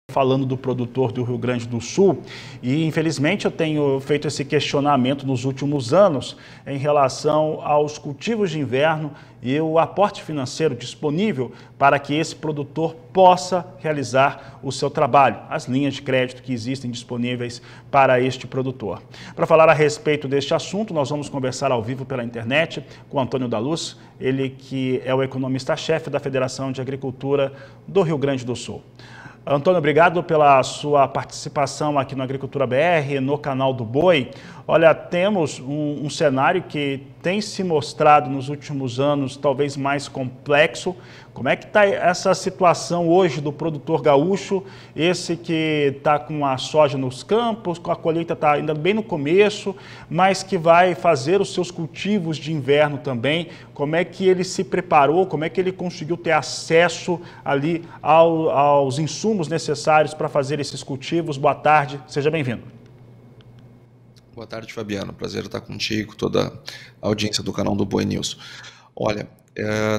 falando do produtor do Rio Grande do Sul, e infelizmente eu tenho feito esse questionamento nos últimos anos em relação aos cultivos de inverno e o aporte financeiro disponível para que esse produtor possa realizar o seu trabalho, as linhas de crédito que existem disponíveis para este produtor. Para falar a respeito deste assunto, nós vamos conversar ao vivo pela internet com Antônio da Luz, ele que é o economista-chefe da Federação de Agricultura do Rio Grande do Sul. Antônio, obrigado pela sua participação aqui no Agricultura BR, no canal do Boi. Olha, temos um cenário que tem se mostrado nos últimos anos talvez mais complexo. Como é que está essa situação hoje do produtor gaúcho, esse que está com a soja nos campos, a colheita está ainda bem no começo, mas que vai fazer os seus cultivos de inverno também? Como é que ele se preparou, como é que ele conseguiu ter acesso ali aos insumos necessários para fazer esses cultivos? Boa tarde, seja bem-vindo. Boa tarde, Fabiano. Prazer estar contigo, toda a audiência do canal do Boi News. Olha,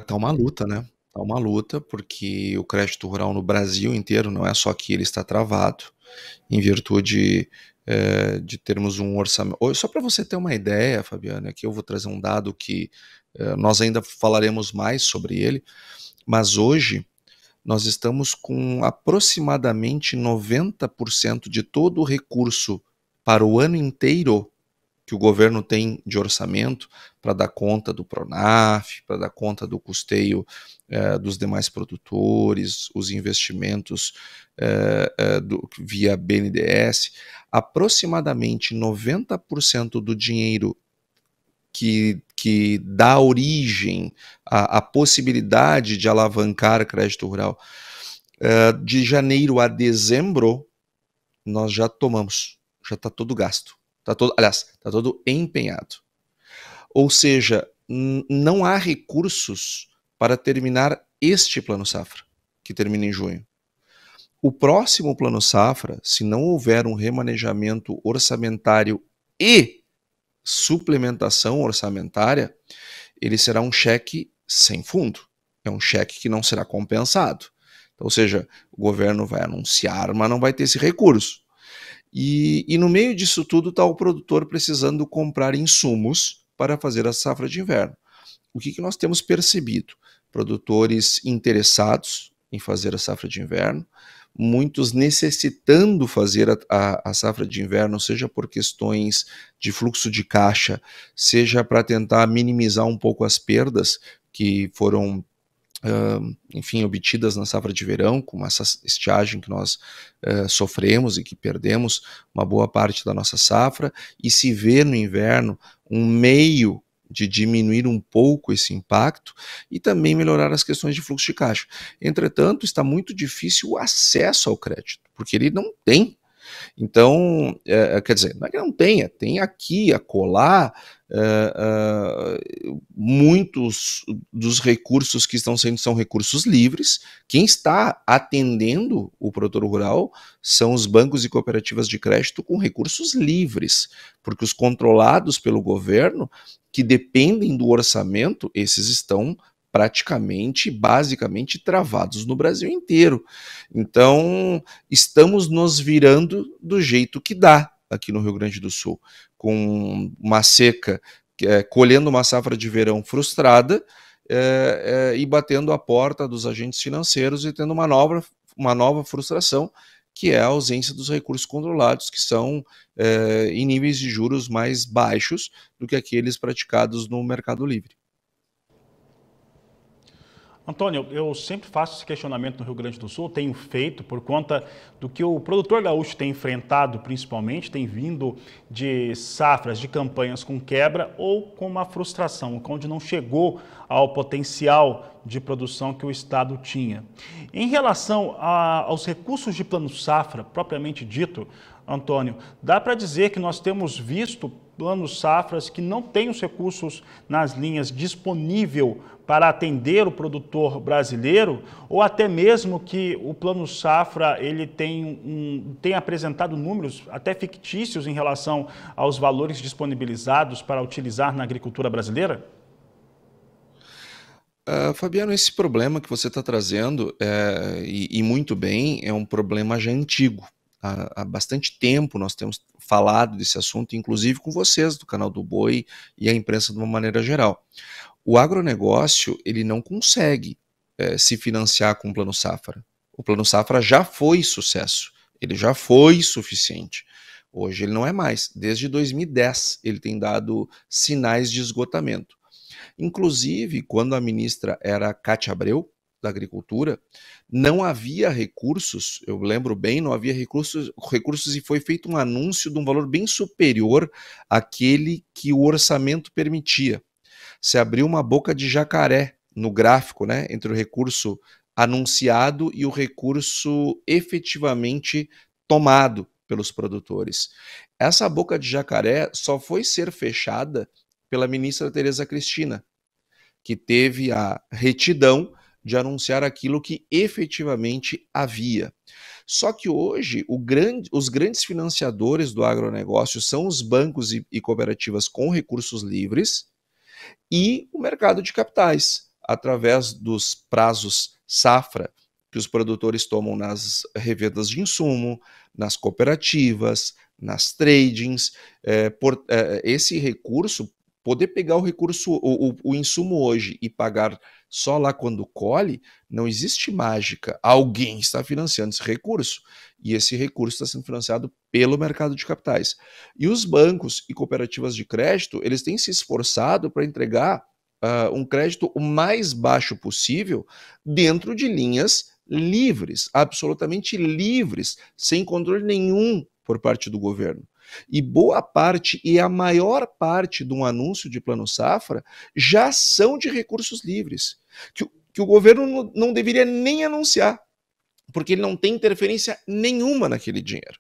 tá uma luta, né? Tá uma luta porque o crédito rural no Brasil inteiro, não é só aqui, ele está travado em virtude de termos um orçamento. Só para você ter uma ideia, Fabiano, aqui eu vou trazer um dado que nós ainda falaremos mais sobre ele, mas hoje nós estamos com aproximadamente 90% de todo o recurso para o ano inteiro que o governo tem de orçamento para dar conta do Pronaf, para dar conta do custeio dos demais produtores, os investimentos via BNDES, aproximadamente 90% do dinheiro que dá origem à possibilidade de alavancar crédito rural, de janeiro a dezembro, nós já tomamos. Já está todo gasto, está todo empenhado. Ou seja, não há recursos para terminar este Plano Safra, que termina em junho. O próximo Plano Safra, se não houver um remanejamento orçamentário e suplementação orçamentária, ele será um cheque sem fundo, é um cheque que não será compensado. Então, ou seja, o governo vai anunciar, mas não vai ter esse recurso. E no meio disso tudo está o produtor precisando comprar insumos para fazer a safra de inverno. O que nós temos percebido? Produtores interessados em fazer a safra de inverno, muitos necessitando fazer a safra de inverno, seja por questões de fluxo de caixa, seja para tentar minimizar um pouco as perdas que foram enfim, obtidas na safra de verão, com essa estiagem que nós sofremos e que perdemos uma boa parte da nossa safra, e se vê no inverno um meio de diminuir um pouco esse impacto e também melhorar as questões de fluxo de caixa. Entretanto, está muito difícil o acesso ao crédito, porque ele não tem. Então, quer dizer, não é que não tenha, tem aqui, acolá, muitos dos recursos que estão sendo são recursos livres. Quem está atendendo o produtor rural são os bancos e cooperativas de crédito com recursos livres, porque os controlados pelo governo, que dependem do orçamento, esses estão praticamente, basicamente travados no Brasil inteiro. Então, estamos nos virando do jeito que dá aqui no Rio Grande do Sul, com uma seca, colhendo uma safra de verão frustrada e batendo a porta dos agentes financeiros e tendo uma nova frustração, que é a ausência dos recursos controlados, que são em níveis de juros mais baixos do que aqueles praticados no mercado livre. Antônio, eu sempre faço esse questionamento no Rio Grande do Sul, tenho feito por conta do que o produtor gaúcho tem enfrentado, principalmente, tem vindo de safras, de campanhas com quebra ou com uma frustração, onde não chegou ao potencial de produção que o Estado tinha. Em relação aos recursos de Plano Safra, propriamente dito, Antônio, dá para dizer que nós temos visto planos safras que não têm os recursos nas linhas disponível para atender o produtor brasileiro, ou até mesmo que o Plano Safra ele tem apresentado números até fictícios em relação aos valores disponibilizados para utilizar na agricultura brasileira? Fabiano, esse problema que você está trazendo, e muito bem, é um problema já antigo. Há bastante tempo nós temos falado desse assunto, inclusive com vocês do canal do Boi e a imprensa de uma maneira geral. O agronegócio, ele não consegue se financiar com o Plano Safra. O Plano Safra já foi sucesso, ele já foi suficiente. Hoje ele não é mais. Desde 2010 ele tem dado sinais de esgotamento. Inclusive, quando a ministra era Cátia Abreu, da Agricultura, não havia recursos, eu lembro bem, não havia recursos e foi feito um anúncio de um valor bem superior àquele que o orçamento permitia. Se abriu uma boca de jacaré no gráfico, né, entre o recurso anunciado e o recurso efetivamente tomado pelos produtores. Essa boca de jacaré só foi ser fechada pela ministra Tereza Cristina, que teve a retidão de anunciar aquilo que efetivamente havia. Só que hoje os grandes financiadores do agronegócio são os bancos e cooperativas com recursos livres e o mercado de capitais, através dos prazos safra que os produtores tomam nas revendas de insumo, nas cooperativas, nas tradings. Esse recurso, poder pegar o recurso, o insumo hoje e pagar só lá quando colhe, não existe mágica. Alguém está financiando esse recurso e esse recurso está sendo financiado pelo mercado de capitais. E os bancos e cooperativas de crédito, eles têm se esforçado para entregar um crédito o mais baixo possível dentro de linhas livres, absolutamente livres, sem controle nenhum por parte do governo. E boa parte, e a maior parte de um anúncio de Plano Safra já são de recursos livres, que o governo não deveria nem anunciar, porque ele não tem interferência nenhuma naquele dinheiro.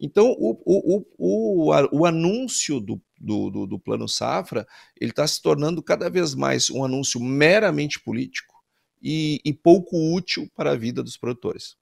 Então, o anúncio do Plano Safra, ele está se tornando cada vez mais um anúncio meramente político e pouco útil para a vida dos produtores.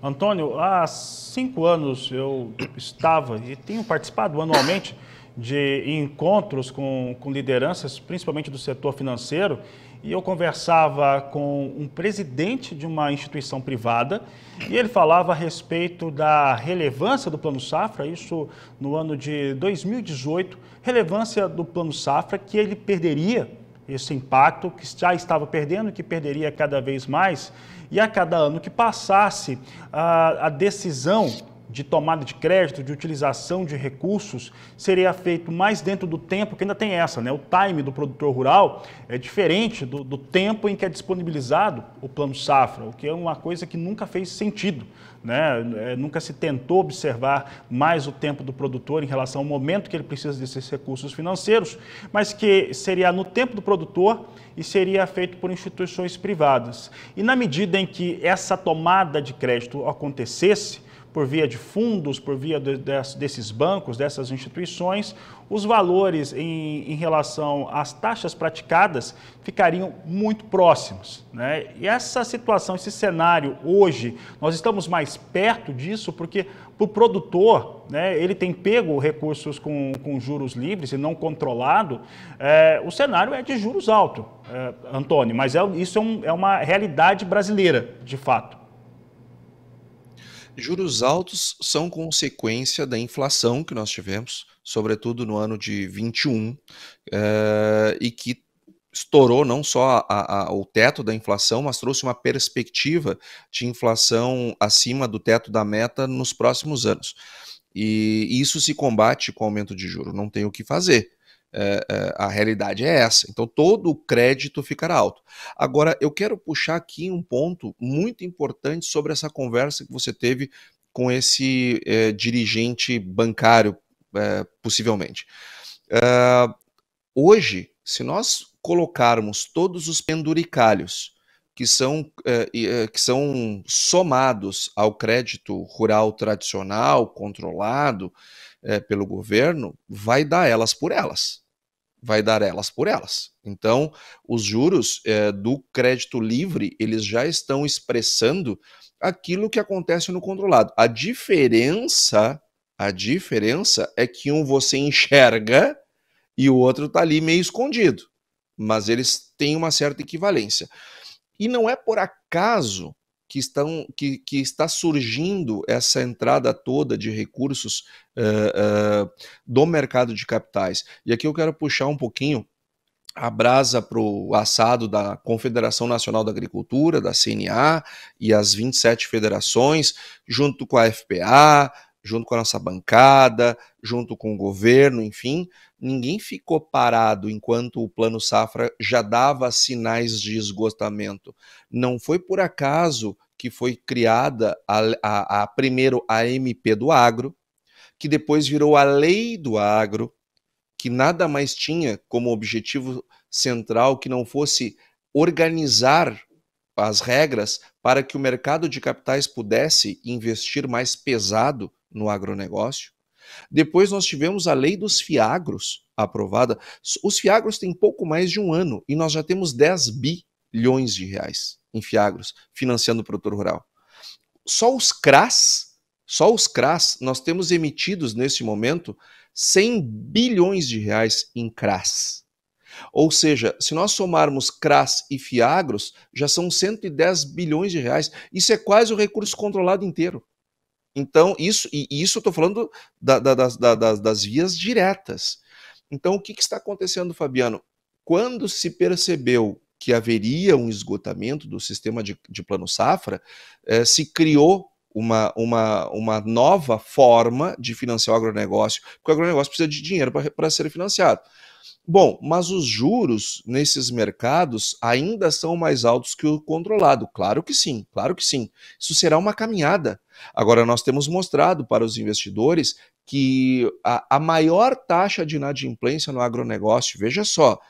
Antônio, há 5 anos eu estava e tenho participado anualmente de encontros com lideranças, principalmente do setor financeiro, e eu conversava com um presidente de uma instituição privada e ele falava a respeito da relevância do Plano Safra, isso no ano de 2018, relevância do Plano Safra, que ele perderia esse impacto, que já estava perdendo, que perderia cada vez mais, e a cada ano que passasse, a decisão de tomada de crédito, de utilização de recursos, seria feito mais dentro do tempo, que ainda tem essa, né? O time do produtor rural é diferente do tempo em que é disponibilizado o Plano Safra, o que é uma coisa que nunca fez sentido, né? Nunca se tentou observar mais o tempo do produtor em relação ao momento que ele precisa desses recursos financeiros, mas que seria no tempo do produtor e seria feito por instituições privadas. E na medida em que essa tomada de crédito acontecesse, por via de fundos, por via desses bancos, dessas instituições, os valores em relação às taxas praticadas ficariam muito próximos, né? E essa situação, esse cenário hoje, nós estamos mais perto disso porque para o produtor, né, ele tem pego recursos com juros livres e não controlado, o cenário é de juros altos, Antônio, mas isso é uma realidade brasileira, de fato. Juros altos são consequência da inflação que nós tivemos, sobretudo no ano de 21, e que estourou não só o teto da inflação, mas trouxe uma perspectiva de inflação acima do teto da meta nos próximos anos. E isso se combate com aumento de juros, não tem o que fazer. A realidade é essa. Então, todo o crédito ficará alto. Agora, eu quero puxar aqui um ponto muito importante sobre essa conversa que você teve com esse dirigente bancário, possivelmente. Hoje, se nós colocarmos todos os penduricalhos que são somados ao crédito rural tradicional, controlado pelo governo, vai dar elas por elas. Vai dar elas por elas. Então, os juros do crédito livre, eles já estão expressando aquilo que acontece no controlado. A diferença é que um você enxerga e o outro está ali meio escondido. mas eles têm uma certa equivalência. E não é por acaso que está surgindo essa entrada toda de recursos do mercado de capitais. E aqui eu quero puxar um pouquinho a brasa para o assado da Confederação Nacional da Agricultura, da CNA, e as 27 federações, junto com a FPA, junto com a nossa bancada, junto com o governo, enfim, ninguém ficou parado enquanto o Plano Safra já dava sinais de esgotamento. Não foi por acaso que foi criada primeiro a MP do Agro, que depois virou a Lei do Agro, que nada mais tinha como objetivo central que não fosse organizar as regras para que o mercado de capitais pudesse investir mais pesado no agronegócio. Depois nós tivemos a lei dos fiagros aprovada. Os fiagros têm pouco mais de um ano e nós já temos 10 bilhões de reais em fiagros financiando o produtor rural. Só os CRAs, nós temos emitidos nesse momento 100 bilhões de reais em CRAs. Ou seja, se nós somarmos CRAs e fiagros, já são 110 bilhões de reais. Isso é quase o recurso controlado inteiro. Então, isso eu estou falando das vias diretas. Então, o que está acontecendo, Fabiano? Quando se percebeu que haveria um esgotamento do sistema de Plano Safra, se criou uma nova forma de financiar o agronegócio, porque o agronegócio precisa de dinheiro para ser financiado. Bom, mas os juros nesses mercados ainda são mais altos que o controlado. Claro que sim, claro que sim. Isso será uma caminhada. Agora, nós temos mostrado para os investidores que a maior taxa de inadimplência no agronegócio, veja só,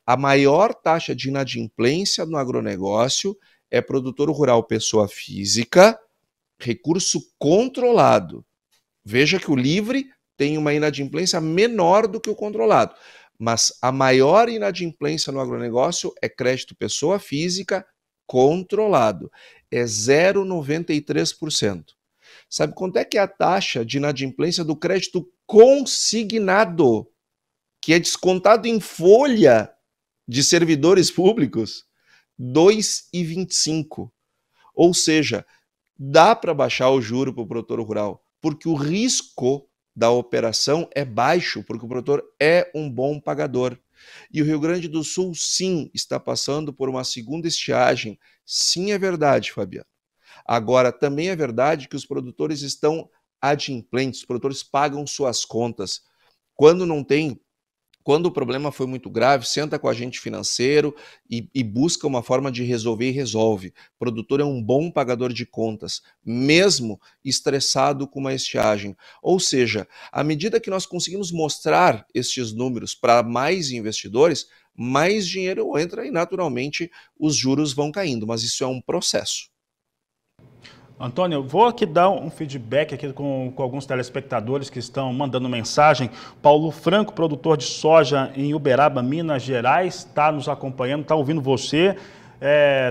a maior taxa de inadimplência no agronegócio é produtor rural pessoa física, recurso controlado. Veja que o livre tem uma inadimplência menor do que o controlado. Mas a maior inadimplência no agronegócio é crédito pessoa física controlado. É 0,93%. Sabe quanto é que é a taxa de inadimplência do crédito consignado, que é descontado em folha de servidores públicos? 2,25%. Ou seja, dá para baixar o juro para o produtor rural, porque o risco da operação é baixo, porque o produtor é um bom pagador. E o Rio Grande do Sul, sim, está passando por uma segunda estiagem. Sim, é verdade, Fabiano. Agora, também é verdade que os produtores estão adimplentes, os produtores pagam suas contas. Quando o problema foi muito grave, senta com o agente financeiro e busca uma forma de resolver e resolve. O produtor é um bom pagador de contas, mesmo estressado com uma estiagem. Ou seja, à medida que nós conseguimos mostrar estes números para mais investidores, mais dinheiro entra e naturalmente os juros vão caindo, mas isso é um processo. Antônio, eu vou aqui dar um feedback aqui com alguns telespectadores que estão mandando mensagem. Paulo Franco, produtor de soja em Uberaba, Minas Gerais, está nos acompanhando, está ouvindo você,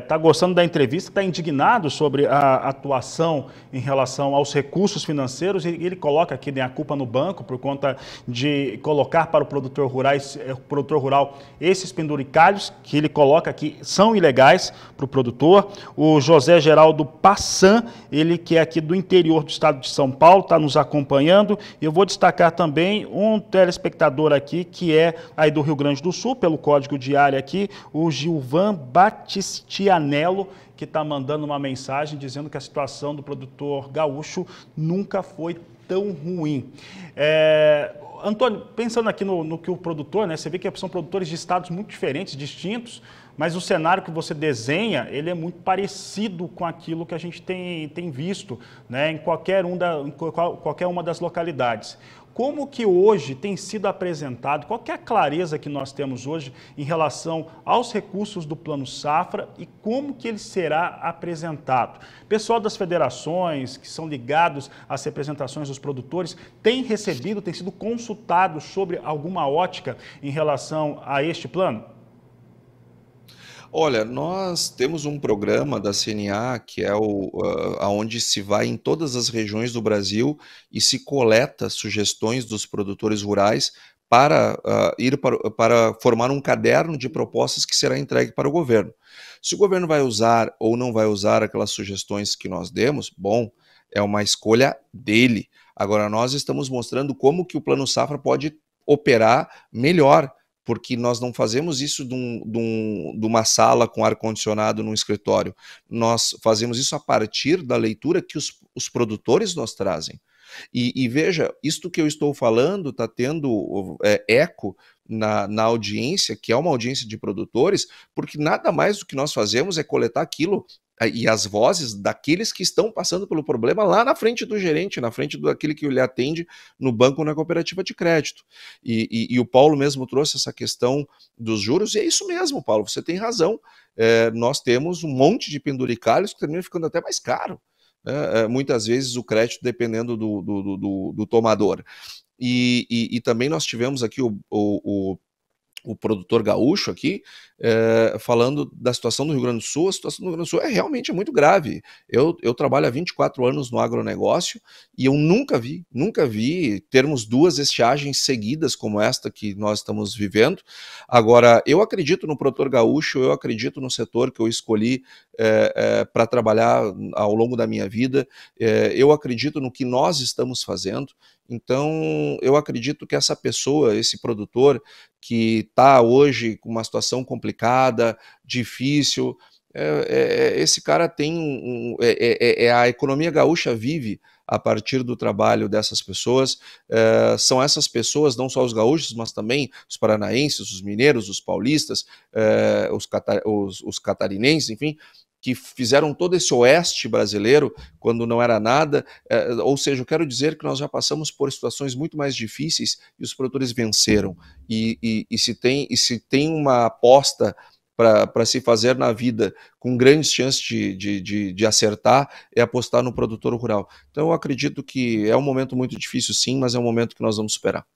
está gostando da entrevista, está indignado sobre a atuação em relação aos recursos financeiros e ele coloca aqui, né, a culpa no banco por conta de colocar para o produtor rural esses penduricalhos que ele coloca aqui são ilegais para o produtor. O José Geraldo Passan, ele que é aqui do interior do estado de São Paulo, está nos acompanhando. Eu vou destacar também um telespectador aqui que é aí do Rio Grande do Sul, pelo código de área aqui, o Gilvan Batistianello, que está mandando uma mensagem dizendo que a situação do produtor gaúcho nunca foi tão ruim. Antônio, pensando aqui no que o produtor, né, você vê que são produtores de estados muito diferentes, distintos, mas o cenário que você desenha, ele é muito parecido com aquilo que a gente tem visto, né, em qualquer uma das localidades. Como que hoje tem sido apresentado, qual que é a clareza que nós temos hoje em relação aos recursos do Plano Safra e como que ele será apresentado? Pessoal das federações que são ligados às representações dos produtores tem sido consultado sobre alguma ótica em relação a este plano? Olha, nós temos um programa da CNA que é onde se vai em todas as regiões do Brasil e se coleta sugestões dos produtores rurais para ir para formar um caderno de propostas que será entregue para o governo. Se o governo vai usar ou não vai usar aquelas sugestões que nós demos, bom, é uma escolha dele. Agora, nós estamos mostrando como que o Plano Safra pode operar melhor, porque nós não fazemos isso de uma sala com ar-condicionado num escritório. Nós fazemos isso a partir da leitura que os produtores nos trazem. E veja, isto que eu estou falando está tendo eco na audiência, que é uma audiência de produtores, porque nada mais do que nós fazemos é coletar aquilo e as vozes daqueles que estão passando pelo problema lá na frente do gerente, na frente daquele que lhe atende no banco ou na cooperativa de crédito. E o Paulo mesmo trouxe essa questão dos juros, e é isso mesmo, Paulo, você tem razão. Nós temos um monte de penduricalhos que termina ficando até mais caro. Muitas vezes o crédito dependendo do tomador. E também nós tivemos aqui o produtor gaúcho aqui, falando da situação do Rio Grande do Sul. A situação do Rio Grande do Sul realmente muito grave. Eu trabalho há 24 anos no agronegócio e eu nunca vi termos 2 estiagens seguidas como esta que nós estamos vivendo. Agora, eu acredito no produtor gaúcho, eu acredito no setor que eu escolhi para trabalhar ao longo da minha vida, eu acredito no que nós estamos fazendo. Então, eu acredito que essa pessoa, esse produtor que está hoje com uma situação complicada, difícil, esse cara tem a economia gaúcha vive a partir do trabalho dessas pessoas. São essas pessoas, não só os gaúchos, mas também os paranaenses, os mineiros, os paulistas, os catarinenses, enfim, que fizeram todo esse oeste brasileiro quando não era nada. Ou seja, eu quero dizer que nós já passamos por situações muito mais difíceis e os produtores venceram. E se tem uma aposta para se fazer na vida com grandes chances de acertar, é apostar no produtor rural. Então eu acredito que é um momento muito difícil sim, mas é um momento que nós vamos superar.